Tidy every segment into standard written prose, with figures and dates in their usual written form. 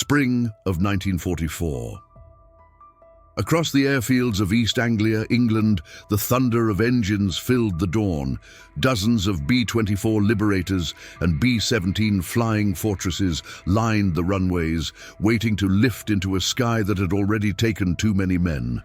Spring of 1944. Across the airfields of East Anglia, England, the thunder of engines filled the dawn. Dozens of B-24 Liberators and B-17 Flying Fortresses lined the runways, waiting to lift into a sky that had already taken too many men.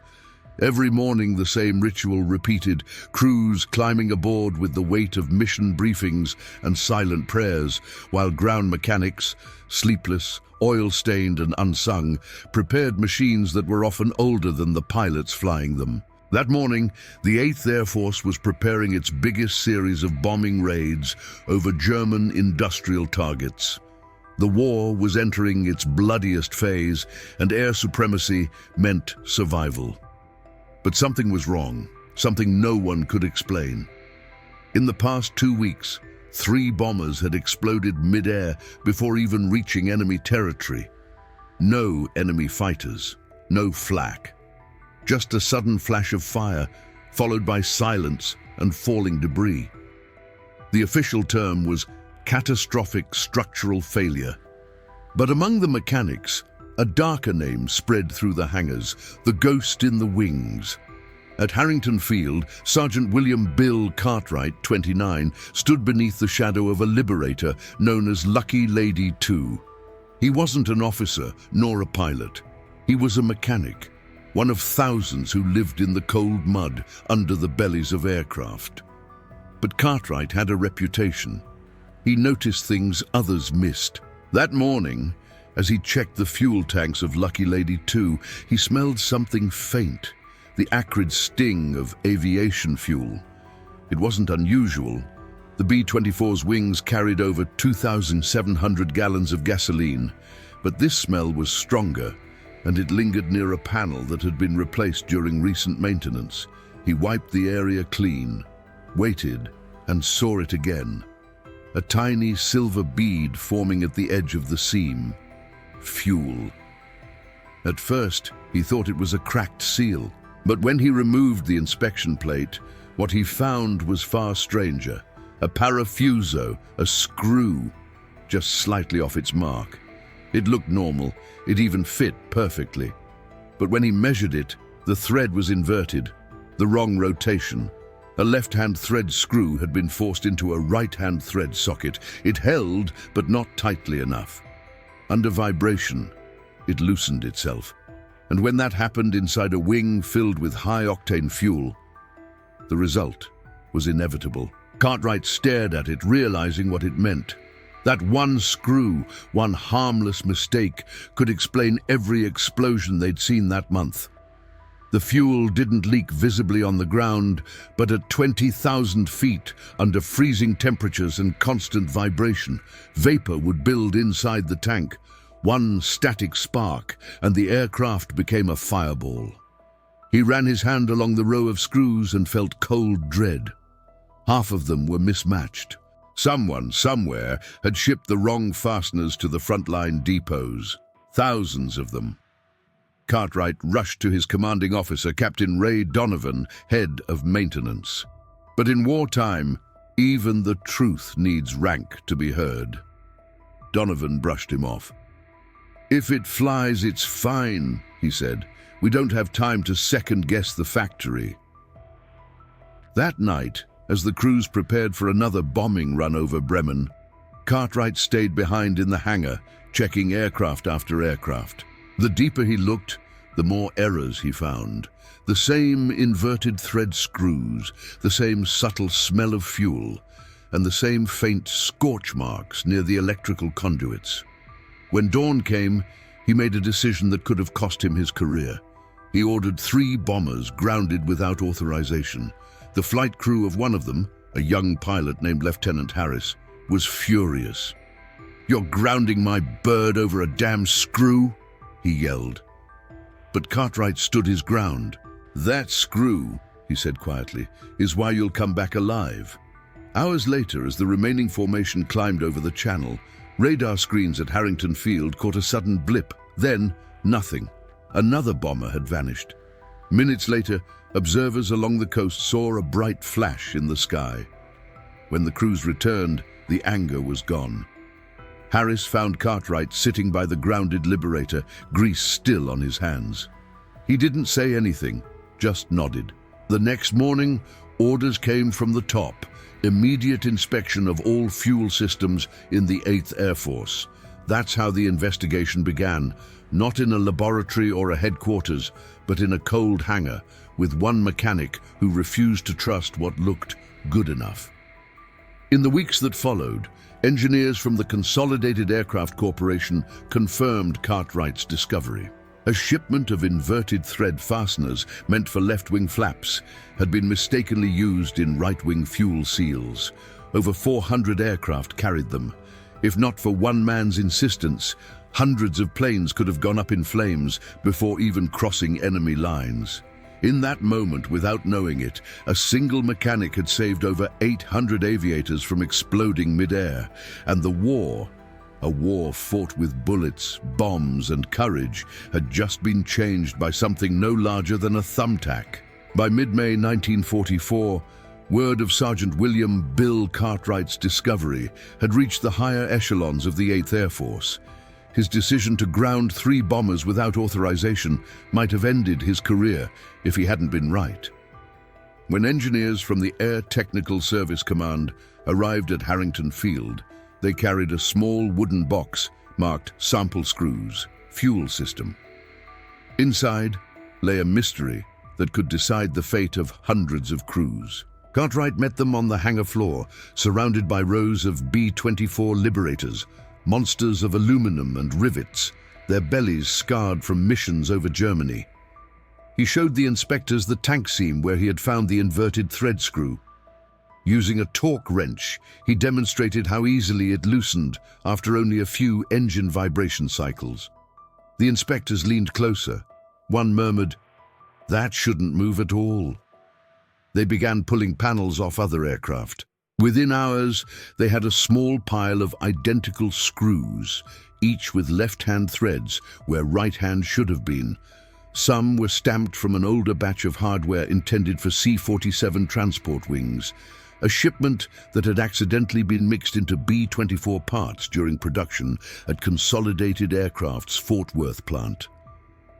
Every morning the same ritual repeated, crews climbing aboard with the weight of mission briefings and silent prayers, while ground mechanics, sleepless, oil-stained and unsung, prepared machines that were often older than the pilots flying them. That morning, the 8th Air Force was preparing its biggest series of bombing raids over German industrial targets. The war was entering its bloodiest phase, and air supremacy meant survival. But something was wrong, something no one could explain. In the past 2 weeks, 3 bombers had exploded midair before even reaching enemy territory. No enemy fighters, no flak. Just a sudden flash of fire, followed by silence and falling debris. The official term was catastrophic structural failure. But among the mechanics, a darker name spread through the hangars, the ghost in the wings. At Harrington Field, Sergeant William Bill Cartwright, 29, stood beneath the shadow of a Liberator known as Lucky Lady 2. He wasn't an officer nor a pilot. He was a mechanic, one of thousands who lived in the cold mud under the bellies of aircraft. But Cartwright had a reputation. He noticed things others missed. That morning, as he checked the fuel tanks of Lucky Lady 2, he smelled something faint, the acrid sting of aviation fuel. It wasn't unusual. The B-24's wings carried over 2,700 gallons of gasoline, but this smell was stronger, and it lingered near a panel that had been replaced during recent maintenance. He wiped the area clean, waited, and saw it again. A tiny silver bead forming at the edge of the seam. Fuel. At first, he thought it was a cracked seal, but when he removed the inspection plate, what he found was far stranger. A parafuso, a screw, just slightly off its mark. It looked normal, it even fit perfectly. But when he measured it, the thread was inverted, the wrong rotation. A left-hand thread screw had been forced into a right-hand thread socket. It held, but not tightly enough. Under vibration, it loosened itself. And when that happened inside a wing filled with high-octane fuel, the result was inevitable. Cartwright stared at it, realizing what it meant. That one screw, one harmless mistake, could explain every explosion they'd seen that month. The fuel didn't leak visibly on the ground, but at 20,000 feet, under freezing temperatures and constant vibration, vapor would build inside the tank. One static spark, and the aircraft became a fireball. He ran his hand along the row of screws and felt cold dread. Half of them were mismatched. Someone, somewhere, had shipped the wrong fasteners to the frontline depots. Thousands of them. Cartwright rushed to his commanding officer, Captain Ray Donovan, head of maintenance. But in wartime, even the truth needs rank to be heard. Donovan brushed him off. "If it flies, it's fine," he said. "We don't have time to second-guess the factory." That night, as the crews prepared for another bombing run over Bremen, Cartwright stayed behind in the hangar, checking aircraft after aircraft. The deeper he looked, the more errors he found. The same inverted thread screws, the same subtle smell of fuel, and the same faint scorch marks near the electrical conduits. When dawn came, he made a decision that could have cost him his career. He ordered 3 bombers grounded without authorization. The flight crew of one of them, a young pilot named Lieutenant Harris, was furious. "You're grounding my bird over a damn screw?" he yelled. But Cartwright stood his ground. "That screw," he said quietly, "is why you'll come back alive." Hours later, as the remaining formation climbed over the channel, radar screens at Harrington Field caught a sudden blip. Then, nothing. Another bomber had vanished. Minutes later, observers along the coast saw a bright flash in the sky. When the crews returned, the anger was gone. Harris found Cartwright sitting by the grounded Liberator, grease still on his hands. He didn't say anything, just nodded. The next morning, orders came from the top. Immediate inspection of all fuel systems in the 8th Air Force. That's how the investigation began, not in a laboratory or a headquarters, but in a cold hangar, with one mechanic who refused to trust what looked good enough. In the weeks that followed, engineers from the Consolidated Aircraft Corporation confirmed Cartwright's discovery. A shipment of inverted thread fasteners meant for left-wing flaps had been mistakenly used in right-wing fuel seals. Over 400 aircraft carried them. If not for one man's insistence, hundreds of planes could have gone up in flames before even crossing enemy lines. In that moment, without knowing it, a single mechanic had saved over 800 aviators from exploding midair, and the war, a war fought with bullets, bombs, and courage, had just been changed by something no larger than a thumbtack. By mid-May 1944, word of Sergeant William Bill Cartwright's discovery had reached the higher echelons of the 8th Air Force. His decision to ground 3 bombers without authorization might have ended his career if he hadn't been right. When engineers from the Air Technical Service Command arrived at Harrington Field, they carried a small wooden box marked Sample Screws, Fuel System. Inside lay a mystery that could decide the fate of hundreds of crews. Cartwright met them on the hangar floor, surrounded by rows of B-24 Liberators, monsters of aluminum and rivets, their bellies scarred from missions over Germany. He showed the inspectors the tank seam where he had found the inverted thread screw. Using a torque wrench, he demonstrated how easily it loosened after only a few engine vibration cycles. The inspectors leaned closer. One murmured, "That shouldn't move at all." They began pulling panels off other aircraft. Within hours, they had a small pile of identical screws, each with left-hand threads where right-hand should have been. Some were stamped from an older batch of hardware intended for C-47 transport wings, a shipment that had accidentally been mixed into B-24 parts during production at Consolidated Aircraft's Fort Worth plant.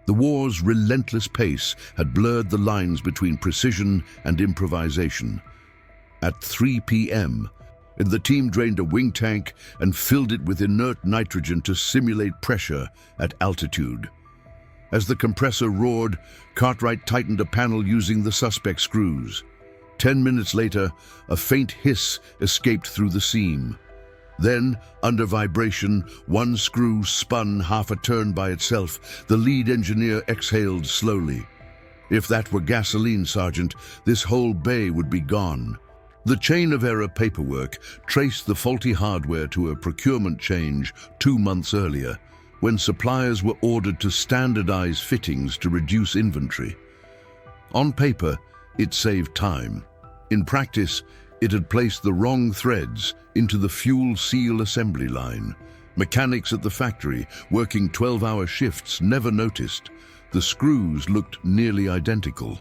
The war's relentless pace had blurred the lines between precision and improvisation. At 3 p.m., the team drained a wing tank and filled it with inert nitrogen to simulate pressure at altitude. As the compressor roared, Cartwright tightened a panel using the suspect screws. 10 minutes later, a faint hiss escaped through the seam. Then, under vibration, one screw spun half a turn by itself. The lead engineer exhaled slowly. "If that were gasoline, Sergeant, this whole bay would be gone." The chain of error paperwork traced the faulty hardware to a procurement change 2 months earlier, when suppliers were ordered to standardize fittings to reduce inventory. On paper, it saved time. In practice, it had placed the wrong threads into the fuel seal assembly line. Mechanics at the factory, working 12-hour shifts, never noticed. The screws looked nearly identical.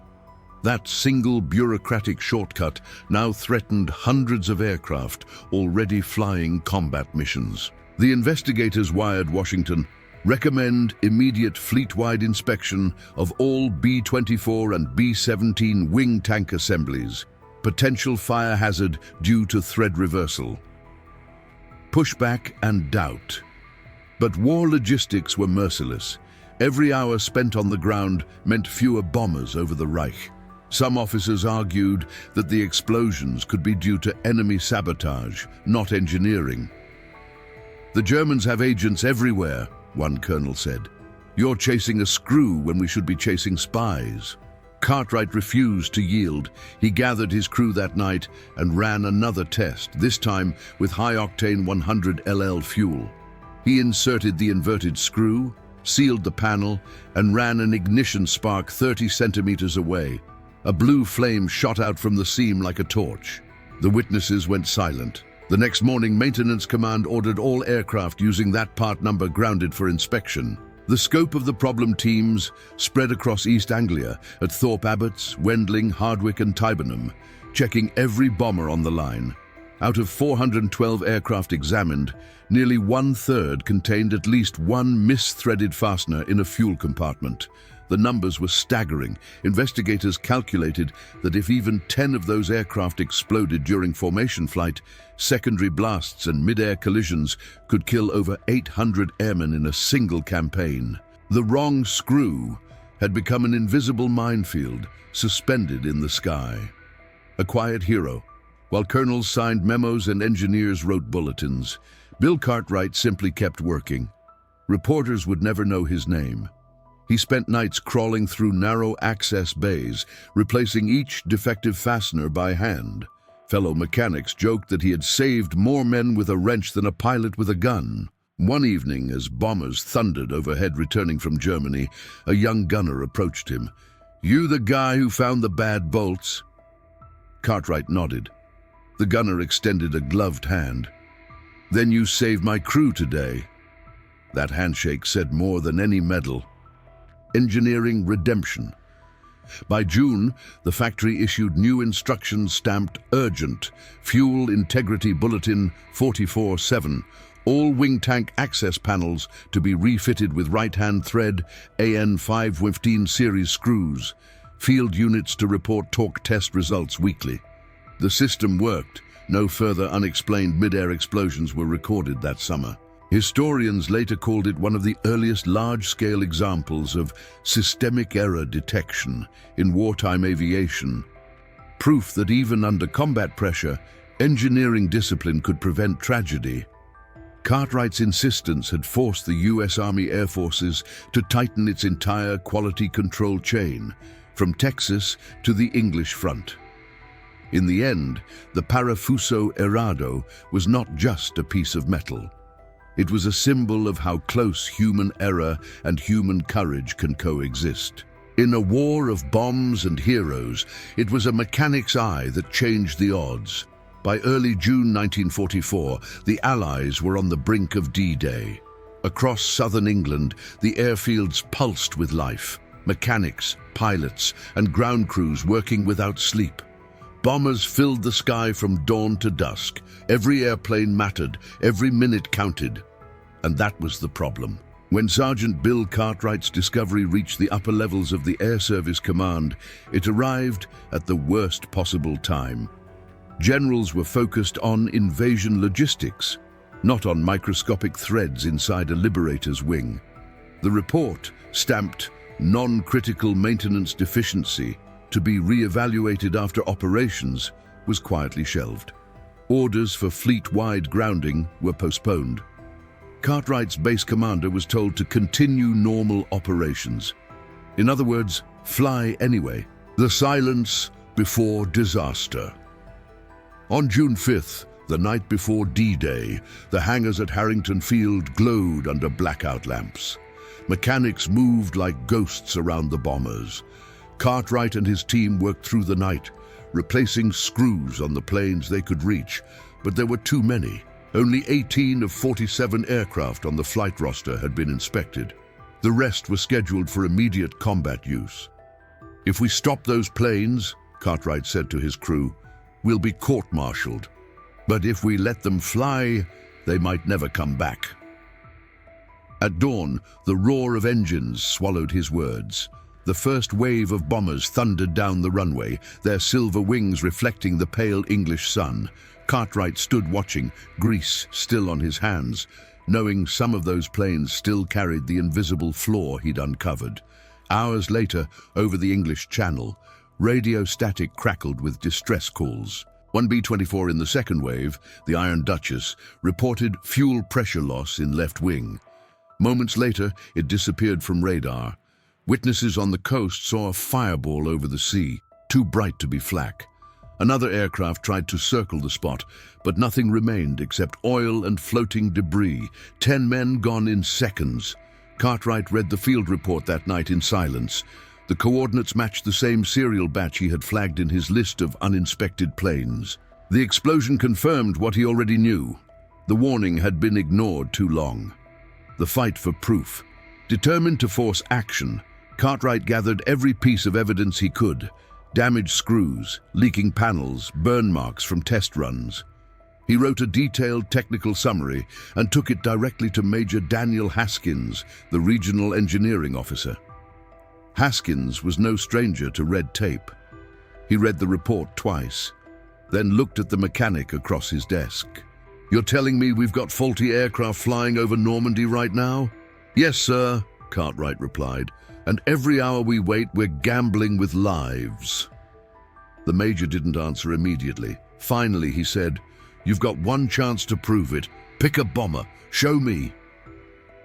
That single bureaucratic shortcut now threatened hundreds of aircraft already flying combat missions. The investigators wired Washington, "Recommend immediate fleet-wide inspection of all B-24 and B-17 wing tank assemblies. Potential fire hazard due to thread reversal." Pushback and doubt. But war logistics were merciless. Every hour spent on the ground meant fewer bombers over the Reich. Some officers argued that the explosions could be due to enemy sabotage, not engineering. "The Germans have agents everywhere," one colonel said. "You're chasing a screw when we should be chasing spies." Cartwright refused to yield. He gathered his crew that night and ran another test, this time with high-octane 100 LL fuel. He inserted the inverted screw, sealed the panel, and ran an ignition spark 30 centimeters away. A blue flame shot out from the seam like a torch. The witnesses went silent. The next morning, Maintenance Command ordered all aircraft using that part number grounded for inspection. The scope of the problem teams spread across East Anglia at Thorpe Abbotts, Wendling, Hardwick and Tybenham, checking every bomber on the line. Out of 412 aircraft examined, nearly one-third contained at least one misthreaded fastener in a fuel compartment. The numbers were staggering. Investigators calculated that if even 10 of those aircraft exploded during formation flight, secondary blasts and mid-air collisions could kill over 800 airmen in a single campaign. The wrong screw had become an invisible minefield suspended in the sky. A quiet hero. While colonels signed memos and engineers wrote bulletins, Bill Cartwright simply kept working. Reporters would never know his name. He spent nights crawling through narrow access bays, replacing each defective fastener by hand. Fellow mechanics joked that he had saved more men with a wrench than a pilot with a gun. One evening, as bombers thundered overhead returning from Germany, a young gunner approached him. "You the guy who found the bad bolts?" Cartwright nodded. The gunner extended a gloved hand. "Then you saved my crew today." That handshake said more than any medal. Engineering redemption. By June, the factory issued new instructions stamped "Urgent, Fuel Integrity Bulletin 44-7, all wing tank access panels to be refitted with right-hand thread AN 515 series screws, field units to report torque test results weekly." The system worked. No further unexplained mid-air explosions were recorded that summer. Historians later called it one of the earliest large-scale examples of systemic error detection in wartime aviation. Proof that even under combat pressure, engineering discipline could prevent tragedy. Cartwright's insistence had forced the U.S. Army Air Forces to tighten its entire quality control chain, from Texas to the English front. In the end, the Parafuso Errado was not just a piece of metal. It was a symbol of how close human error and human courage can coexist. In a war of bombs and heroes, it was a mechanic's eye that changed the odds. By early June 1944, the Allies were on the brink of D-Day. Across southern England, the airfields pulsed with life. Mechanics, pilots, and ground crews working without sleep. Bombers filled the sky from dawn to dusk. Every airplane mattered, every minute counted. And that was the problem. When Sergeant Bill Cartwright's discovery reached the upper levels of the Air Service Command, it arrived at the worst possible time. Generals were focused on invasion logistics, not on microscopic threads inside a liberator's wing. The report, stamped "non-critical maintenance deficiency," to be re-evaluated after operations, was quietly shelved. Orders for fleet-wide grounding were postponed. Cartwright's base commander was told to continue normal operations. In other words, fly anyway. The silence before disaster. On June 5th, the night before D-Day, the hangars at Harrington Field glowed under blackout lamps. Mechanics moved like ghosts around the bombers. Cartwright and his team worked through the night, replacing screws on the planes they could reach, but there were too many. Only 18 of 47 aircraft on the flight roster had been inspected. The rest were scheduled for immediate combat use. "If we stop those planes," Cartwright said to his crew, "we'll be court-martialed. But if we let them fly, they might never come back." At dawn, the roar of engines swallowed his words. The first wave of bombers thundered down the runway, their silver wings reflecting the pale English sun. Cartwright stood watching, grease still on his hands, knowing some of those planes still carried the invisible flaw he'd uncovered. Hours later, over the English Channel, radio static crackled with distress calls. One B-24 in the second wave, the Iron Duchess, reported fuel pressure loss in left wing. Moments later, it disappeared from radar. Witnesses on the coast saw a fireball over the sea, too bright to be flak. Another aircraft tried to circle the spot, but nothing remained except oil and floating debris. 10 men gone in seconds. Cartwright read the field report that night in silence. The coordinates matched the same serial batch he had flagged in his list of uninspected planes. The explosion confirmed what he already knew. The warning had been ignored too long. The fight for proof. Determined to force action, Cartwright gathered every piece of evidence he could. Damaged screws, leaking panels, burn marks from test runs. He wrote a detailed technical summary and took it directly to Major Daniel Haskins, the regional engineering officer. Haskins was no stranger to red tape. He read the report twice, then looked at the mechanic across his desk. "You're telling me we've got faulty aircraft flying over Normandy right now?" "Yes, sir," Cartwright replied, "and every hour we wait, we're gambling with lives." The major didn't answer immediately. Finally, he said, "You've got one chance to prove it. Pick a bomber. Show me."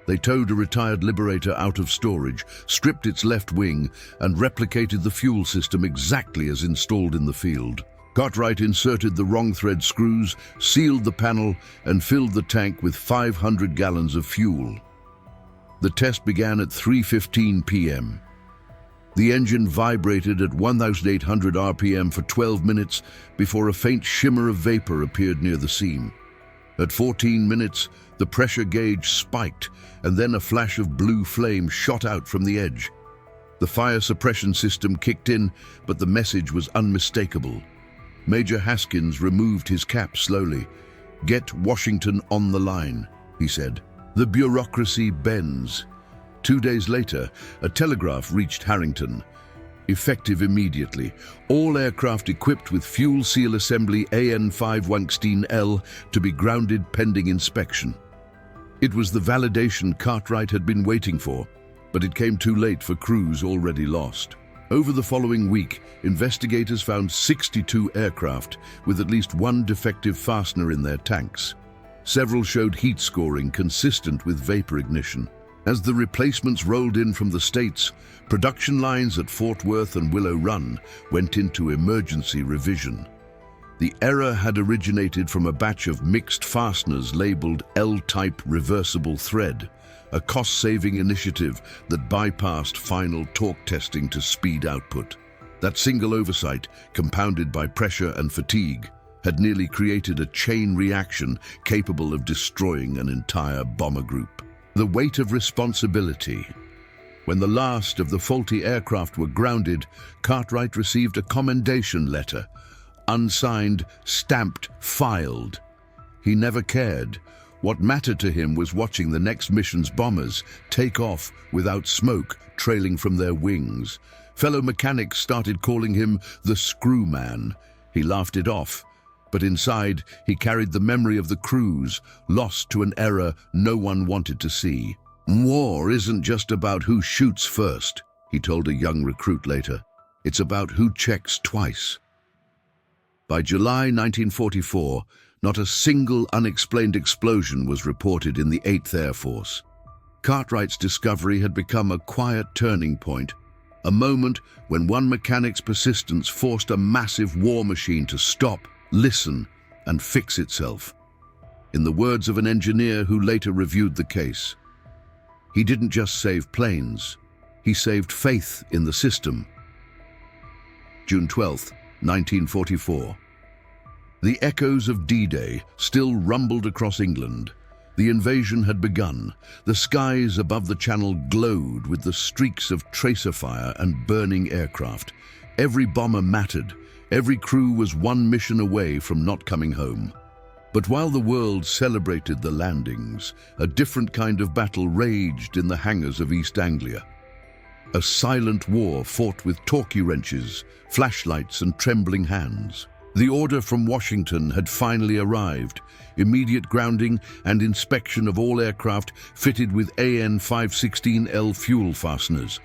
They towed a retired Liberator out of storage, stripped its left wing, and replicated the fuel system exactly as installed in the field. Cartwright inserted the wrong thread screws, sealed the panel, and filled the tank with 500 gallons of fuel. The test began at 3:15 p.m. The engine vibrated at 1,800 RPM for 12 minutes before a faint shimmer of vapor appeared near the seam. At 14 minutes, the pressure gauge spiked, and then a flash of blue flame shot out from the edge. The fire suppression system kicked in, but the message was unmistakable. Major Haskins removed his cap slowly. "Get Washington on the line," he said. The bureaucracy bends. 2 days later, a telegraph reached Harrington. Effective immediately, all aircraft equipped with fuel seal assembly AN-516L to be grounded pending inspection. It was the validation Cartwright had been waiting for, but it came too late for crews already lost. Over the following week, investigators found 62 aircraft with at least one defective fastener in their tanks. Several showed heat scoring consistent with vapor ignition. As the replacements rolled in from the States, production lines at Fort Worth and Willow Run went into emergency revision. The error had originated from a batch of mixed fasteners labeled L-type reversible thread, a cost-saving initiative that bypassed final torque testing to speed output. That single oversight, compounded by pressure and fatigue, had nearly created a chain reaction capable of destroying an entire bomber group. The weight of responsibility. When the last of the faulty aircraft were grounded, Cartwright received a commendation letter, unsigned, stamped, filed. He never cared. What mattered to him was watching the next mission's bombers take off without smoke trailing from their wings. Fellow mechanics started calling him the Screw Man. He laughed it off, but inside he carried the memory of the crews, lost to an error no one wanted to see. "War isn't just about who shoots first," he told a young recruit later. "It's about who checks twice." By July 1944, not a single unexplained explosion was reported in the 8th Air Force. Cartwright's discovery had become a quiet turning point, a moment when one mechanic's persistence forced a massive war machine to stop, listen, and fix itself. In the words of an engineer who later reviewed the case, "He didn't just save planes, he saved faith in the system." June 12, 1944. The echoes of D-Day still rumbled across England. The invasion had begun. The skies above the Channel glowed with the streaks of tracer fire and burning aircraft. Every bomber mattered. Every crew was one mission away from not coming home. But while the world celebrated the landings, a different kind of battle raged in the hangars of East Anglia. A silent war fought with torque wrenches, flashlights, and trembling hands. The order from Washington had finally arrived: immediate grounding and inspection of all aircraft fitted with AN-516L fuel fasteners.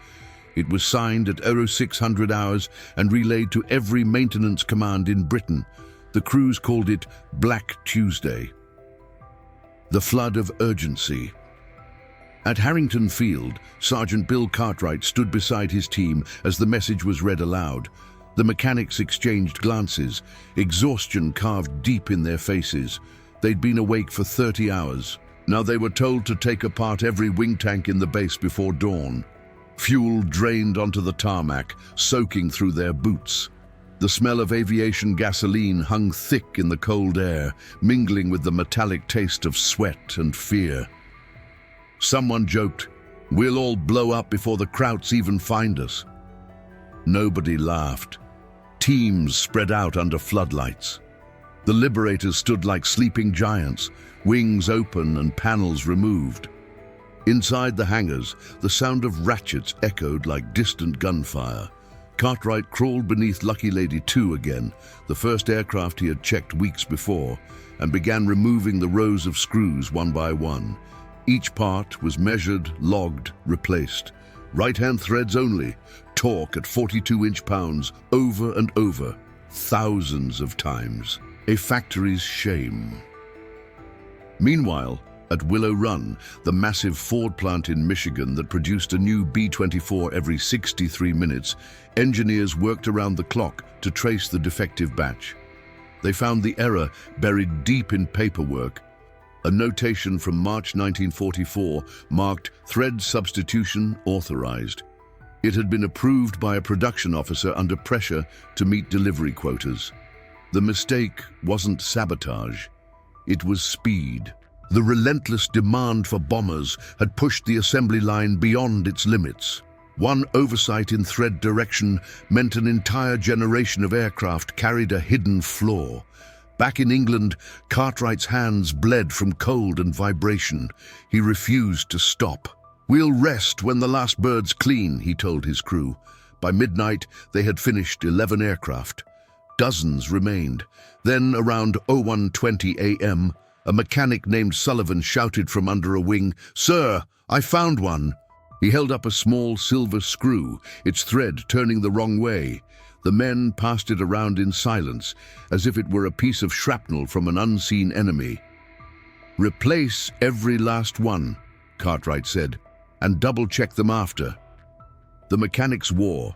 It was signed at 0600 hours and relayed to every maintenance command in Britain. The crews called it Black Tuesday. The flood of urgency. At Harrington Field, Sergeant Bill Cartwright stood beside his team as the message was read aloud. The mechanics exchanged glances, exhaustion carved deep in their faces. They'd been awake for 30 hours. Now they were told to take apart every wing tank in the base before dawn. Fuel drained onto the tarmac, soaking through their boots. The smell of aviation gasoline hung thick in the cold air, mingling with the metallic taste of sweat and fear. Someone joked, "We'll all blow up before the Krauts even find us." Nobody laughed. Teams spread out under floodlights. The Liberators stood like sleeping giants, wings open and panels removed. Inside the hangars, the sound of ratchets echoed like distant gunfire. Cartwright crawled beneath Lucky Lady 2 again, the first aircraft he had checked weeks before, and began removing the rows of screws one by one. Each part was measured, logged, replaced. Right-hand threads only, torque at 42-inch pounds, over and over, thousands of times. A factory's shame. Meanwhile, at Willow Run, the massive Ford plant in Michigan that produced a new B-24 every 63 minutes, engineers worked around the clock to trace the defective batch. They found the error buried deep in paperwork. A notation from March 1944 marked "Thread substitution authorized." It had been approved by a production officer under pressure to meet delivery quotas. The mistake wasn't sabotage, it was speed. The relentless demand for bombers had pushed the assembly line beyond its limits. One oversight in thread direction meant an entire generation of aircraft carried a hidden flaw. Back in England, Cartwright's hands bled from cold and vibration. He refused to stop. "We'll rest when the last bird's clean," he told his crew. By midnight, they had finished 11 aircraft. Dozens remained. Then, around 01:20 a.m., a mechanic named Sullivan shouted from under a wing, "Sir, I found one." He held up a small silver screw, its thread turning the wrong way. The men passed it around in silence, as if it were a piece of shrapnel from an unseen enemy. "Replace every last one," Cartwright said, "and double-check them after." The mechanics wore.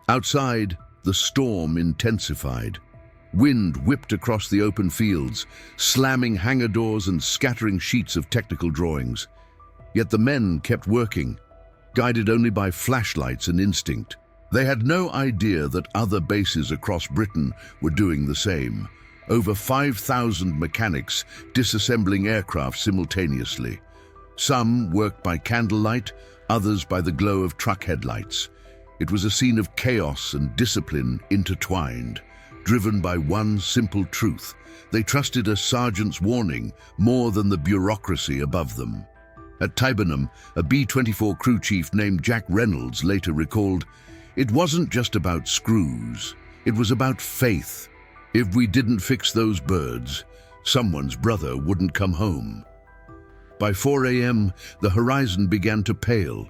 Outside, the storm intensified. Wind whipped across the open fields, slamming hangar doors and scattering sheets of technical drawings. Yet the men kept working, guided only by flashlights and instinct. They had no idea that other bases across Britain were doing the same. Over 5,000 mechanics disassembling aircraft simultaneously. Some worked by candlelight, others by the glow of truck headlights. It was a scene of chaos and discipline intertwined, driven by one simple truth. They trusted a sergeant's warning more than the bureaucracy above them. At Tybenham, a B-24 crew chief named Jack Reynolds later recalled, "It wasn't just about screws, it was about faith. If we didn't fix those birds, someone's brother wouldn't come home." By 4 a.m., the horizon began to pale.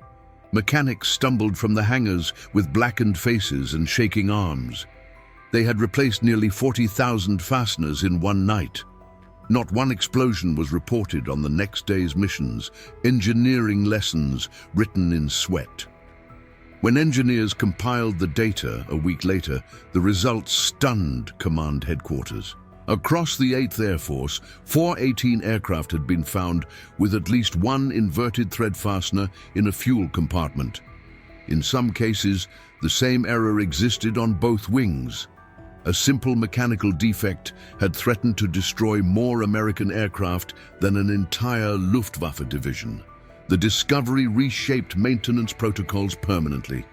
Mechanics stumbled from the hangars with blackened faces and shaking arms. They had replaced nearly 40,000 fasteners in one night. Not one explosion was reported on the next day's missions, engineering lessons written in sweat. When engineers compiled the data a week later, the results stunned command headquarters. Across the 8th Air Force, 418 aircraft had been found with at least one inverted thread fastener in a fuel compartment. In some cases, the same error existed on both wings. A simple mechanical defect had threatened to destroy more American aircraft than an entire Luftwaffe division. The discovery reshaped maintenance protocols permanently.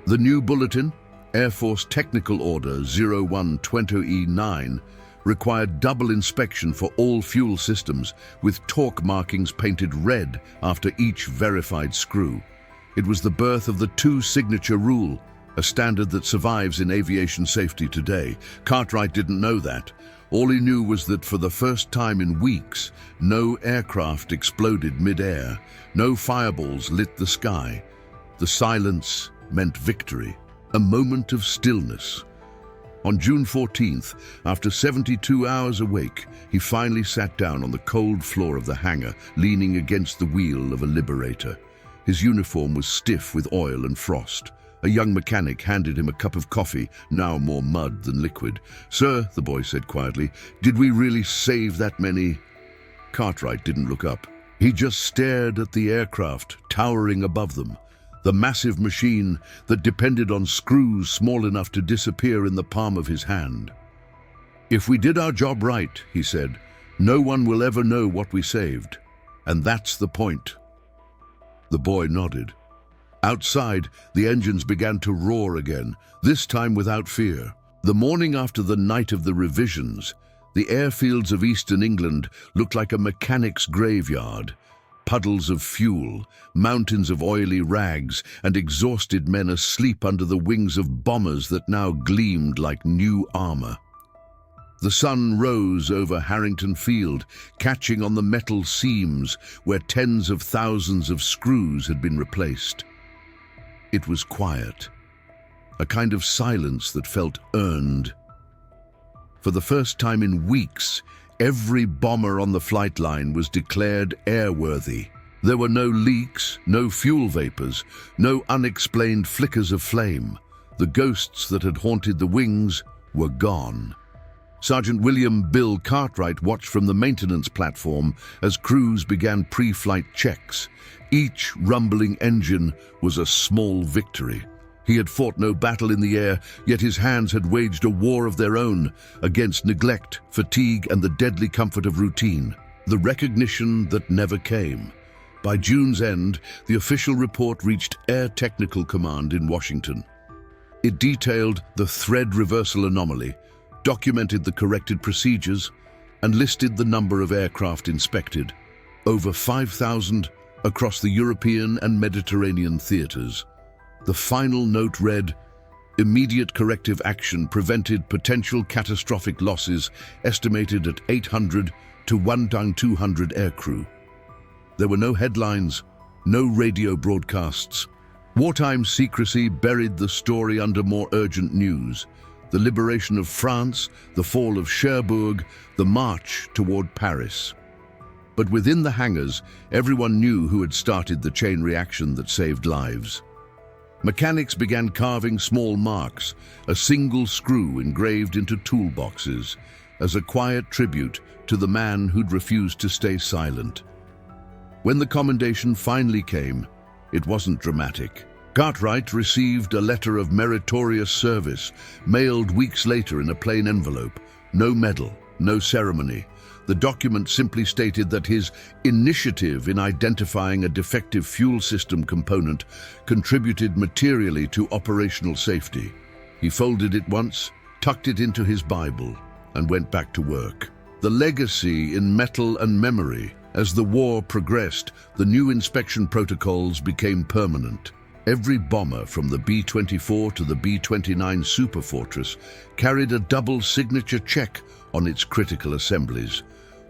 The new bulletin, Air Force Technical Order 0120E9, required double inspection for all fuel systems, with torque markings painted red after each verified screw. It was the birth of the two-signature rule, a standard that survives in aviation safety today. Cartwright didn't know that. All he knew was that for the first time in weeks, no aircraft exploded mid-air, no fireballs lit the sky. The silence meant victory, a moment of stillness. On June 14th, after 72 hours awake, he finally sat down on the cold floor of the hangar, leaning against the wheel of a Liberator. His uniform was stiff with oil and frost. A young mechanic handed him a cup of coffee, now more mud than liquid. "Sir," the boy said quietly, "did we really save that many?" Cartwright didn't look up. He just stared at the aircraft towering above them, the massive machine that depended on screws small enough to disappear in the palm of his hand. "If we did our job right," he said, "no one will ever know what we saved. And that's the point." The boy nodded. Outside, the engines began to roar again, this time without fear. The morning after the night of the revisions, The airfields of eastern England looked like a mechanic's graveyard. Puddles of fuel, mountains of oily rags, and exhausted men asleep under the wings of bombers that now gleamed like new armor. The sun rose over Harrington Field, catching on the metal seams where tens of thousands of screws had been replaced. It was quiet, a kind of silence that felt earned. For the first time in weeks, every bomber on the flight line was declared airworthy. There were no leaks, no fuel vapors, no unexplained flickers of flame. The ghosts that had haunted the wings were gone. Sergeant William Bill Cartwright watched from the maintenance platform as crews began pre-flight checks. Each rumbling engine was a small victory. He had fought no battle in the air, yet his hands had waged a war of their own against neglect, fatigue, and the deadly comfort of routine. The recognition that never came. By June's end, the official report reached Air Technical Command in Washington. It detailed the thread reversal anomaly, documented the corrected procedures, and listed the number of aircraft inspected, over 5,000 across the European and Mediterranean theaters. The final note read, "Immediate corrective action prevented potential catastrophic losses estimated at 800 to 1,200 aircrew." There were no headlines, no radio broadcasts. Wartime secrecy buried the story under more urgent news. The liberation of France, the fall of Cherbourg, the march toward Paris. But within the hangars, everyone knew who had started the chain reaction that saved lives. Mechanics began carving small marks, a single screw engraved into toolboxes, as a quiet tribute to the man who'd refused to stay silent. When the commendation finally came, it wasn't dramatic. Cartwright received a letter of meritorious service, mailed weeks later in a plain envelope. No medal, no ceremony. The document simply stated that his initiative in identifying a defective fuel system component contributed materially to operational safety. He folded it once, tucked it into his Bible, and went back to work. The legacy in metal and memory. As the war progressed, the new inspection protocols became permanent. Every bomber from the B-24 to the B-29 Superfortress carried a double signature check on its critical assemblies.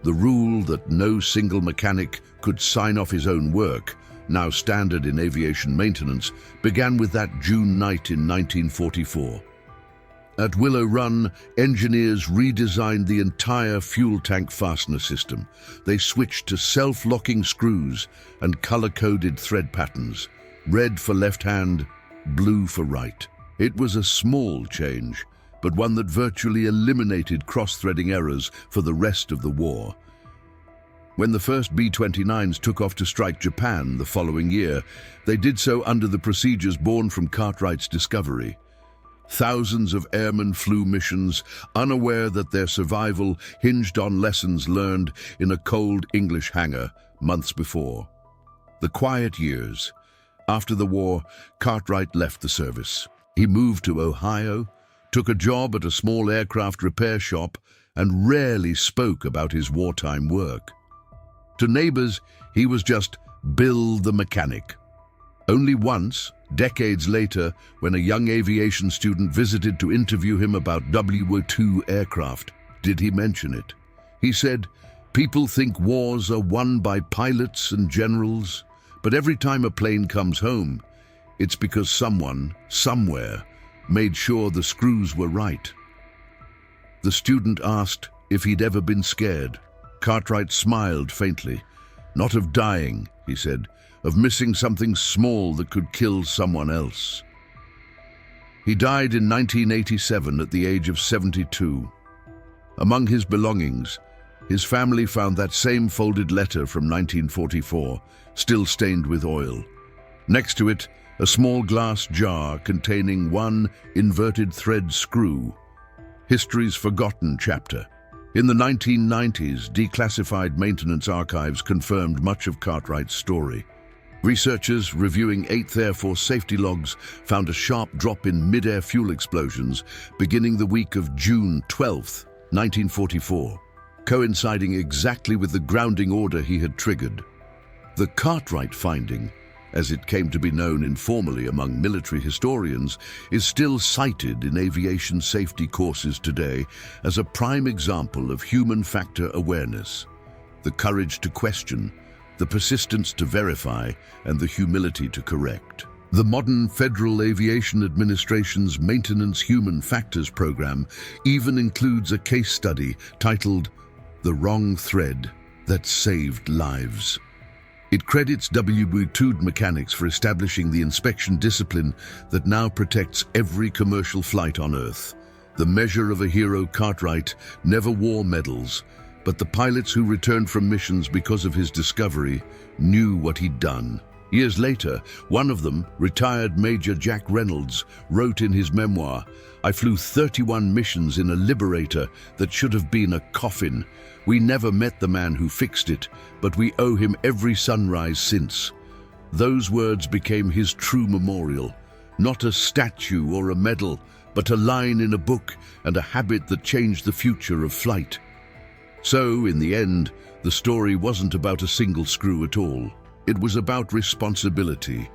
The rule that no single mechanic could sign off his own work, now standard in aviation maintenance, began with that June night in 1944. At Willow Run, engineers redesigned the entire fuel tank fastener system. They switched to self-locking screws and color-coded thread patterns. Red for left hand, blue for right. It was a small change, but one that virtually eliminated cross-threading errors for the rest of the war. When the first B-29s took off to strike Japan the following year, they did so under the procedures born from Cartwright's discovery. Thousands of airmen flew missions, unaware that their survival hinged on lessons learned in a cold English hangar months before. The quiet years. After the war, Cartwright left the service. He moved to Ohio, took a job at a small aircraft repair shop, and rarely spoke about his wartime work. To neighbors, he was just Bill the mechanic. Only once, decades later, when a young aviation student visited to interview him about W-2 aircraft, did he mention it. He said, "People think wars are won by pilots and generals, but every time a plane comes home, it's because someone, somewhere, made sure the screws were right." The student asked if he'd ever been scared. Cartwright smiled faintly. "Not of dying," he said, "of missing something small that could kill someone else." He died in 1987 at the age of 72. Among his belongings, his family found that same folded letter from 1944, still stained with oil. Next to it, a small glass jar containing one inverted thread screw. History's forgotten chapter. In the 1990s, declassified maintenance archives confirmed much of Cartwright's story. Researchers reviewing 8th Air Force safety logs found a sharp drop in midair fuel explosions beginning the week of June 12th, 1944, coinciding exactly with the grounding order he had triggered. The Cartwright finding, as it came to be known informally among military historians, is still cited in aviation safety courses today as a prime example of human factor awareness. The courage to question, the persistence to verify, and the humility to correct. The modern Federal Aviation Administration's Maintenance Human Factors program even includes a case study titled "The Wrong Thread That Saved Lives." It credits W. Tood mechanics for establishing the inspection discipline that now protects every commercial flight on Earth. The measure of a hero, Cartwright, never wore medals, but the pilots who returned from missions because of his discovery knew what he'd done. Years later, one of them, retired Major Jack Reynolds, wrote in his memoir, "I flew 31 missions in a Liberator that should have been a coffin. We never met the man who fixed it, but we owe him every sunrise since." Those words became his true memorial, not a statue or a medal, but a line in a book and a habit that changed the future of flight. So, in the end, the story wasn't about a single screw at all. It was about responsibility,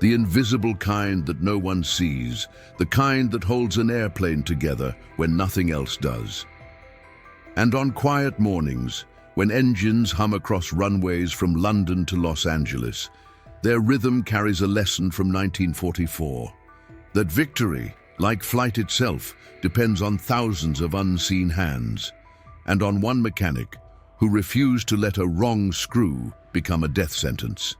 the invisible kind that no one sees, the kind that holds an airplane together when nothing else does. And on quiet mornings, when engines hum across runways from London to Los Angeles, their rhythm carries a lesson from 1944, that victory, like flight itself, depends on thousands of unseen hands, and on one mechanic who refused to let a wrong screw become a death sentence.